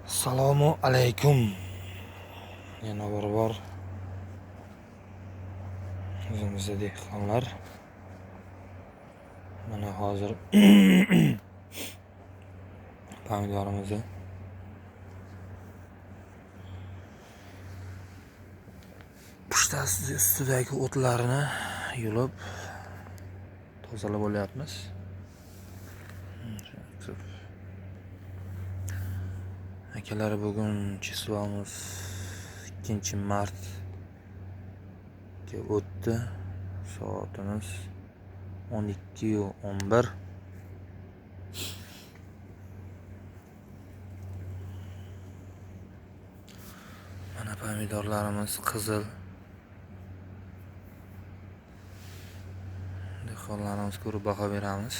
Assalomu alaykum. Yana bir bor o'zimizda dehqonlar. Mana hozir pomidorimizni pushtasi ustidagi o'tlarini yulib tozalab olyapmiz. Akalar, bugun chislomiz 2-mart ga o'tdi. Soatimiz 12:11. Mana pomidorlarimiz qizil. Dehqonlarimiz ko'rib baho beramiz.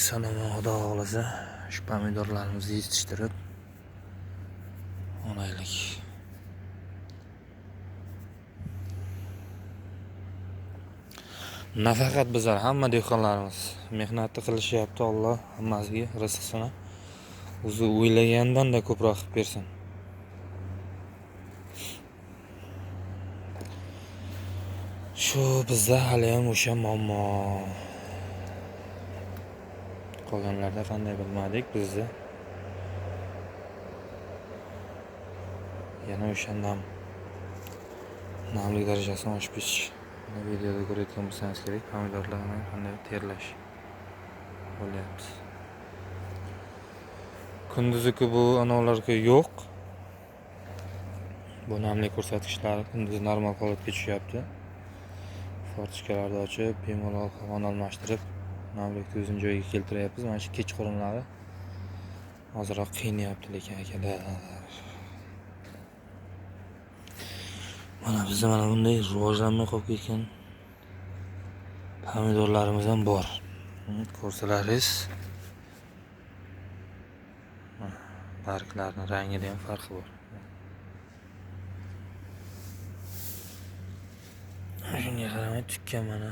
Eson-omon Xudo xohlasa shu pomidorlarimizni yetishtirib olaylik. Nafaqat bizlar, hamma dehqonlarimiz mehnatni qilishyapti. Alloh hammasiga rizqini o'zi o'ylagandan-da ko'proq qilib bersin. Shu bizda hali ham o'sha muammo. Qolganlarda qanday bilmadik, bizda yana o'sha namlik darajasini oshib ketish. Videoda ko'rayotgan bo'lsangiz kerak, pomidorlarni qanday terlash bo'lyapti. Kunduzi-ku bu anovlarga yo'q. Bu namlik ko'rsatkichlari kunduz normal holatga tushyapti. Fortishkalarni ochib, bemalol havoni almashtirib, namlikni o'zini joyiga keltiryapmiz. Mana shu kechqurunlari ozroq qiynayapti lekin akalar. Mana bizda mana bunday rivojlanmay qolib ketgan pomidorlarimiz ham bor. Ko'rsalaringiz, barglarning rangida ham farqi bor. Shunga qaramay tukkan mana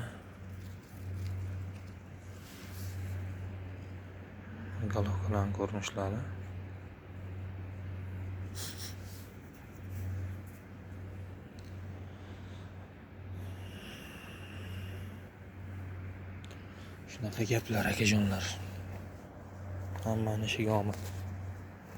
galovkalarning ko'rinishlari. Shunaqa gaplar akajonlar. Hammani ishiga omad.